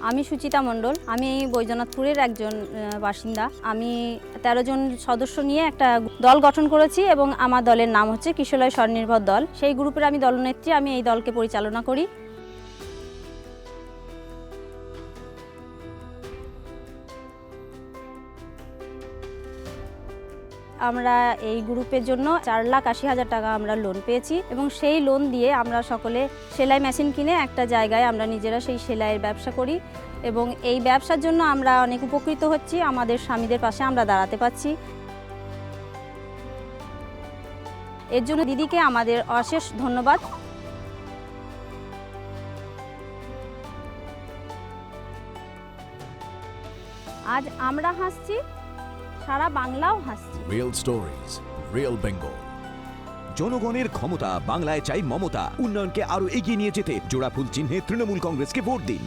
আমি সুচিতা মণ্ডল, আমি বৈদ্যনাথপুরের একজন বাসিন্দা। আমি 13 জন সদস্য নিয়ে একটা দল গঠন করেছি এবং আমার দলের নাম হচ্ছে কিশলয় স্বনির্ভর দল। সেই গ্রুপের আমি দলনেত্রী, আমি এই দলকে পরিচালনা করি। আমরা এই গ্রুপের জন্য 4,80,000 টাকা আমরা লোন পেয়েছি এবং সেই লোন দিয়ে আমরা সকলে সেলাই মেশিন কিনে একটা জায়গায় আমরা নিজেরা সেই সেলাইয়ের ব্যবসা করি এবং এই ব্যবসার জন্য আমরা অনেক উপকৃত হচ্ছি। আমাদের স্বামীদের পাশে আমরা দাঁড়াতে পারছি। এর জন্য দিদিকে আমাদের অশেষ ধন্যবাদ। আজ আমরা হাসছি, সারা বাংলাও হাসছে। Real stories, real Bengal. জনগণের ক্ষমতা, বাংলায় চাই মমতা। উন্নয়নকে আরো এগিয়ে নিয়ে যেতে জোড়াফুল চিহ্নে তৃণমূল কংগ্রেসকে ভোট দিন।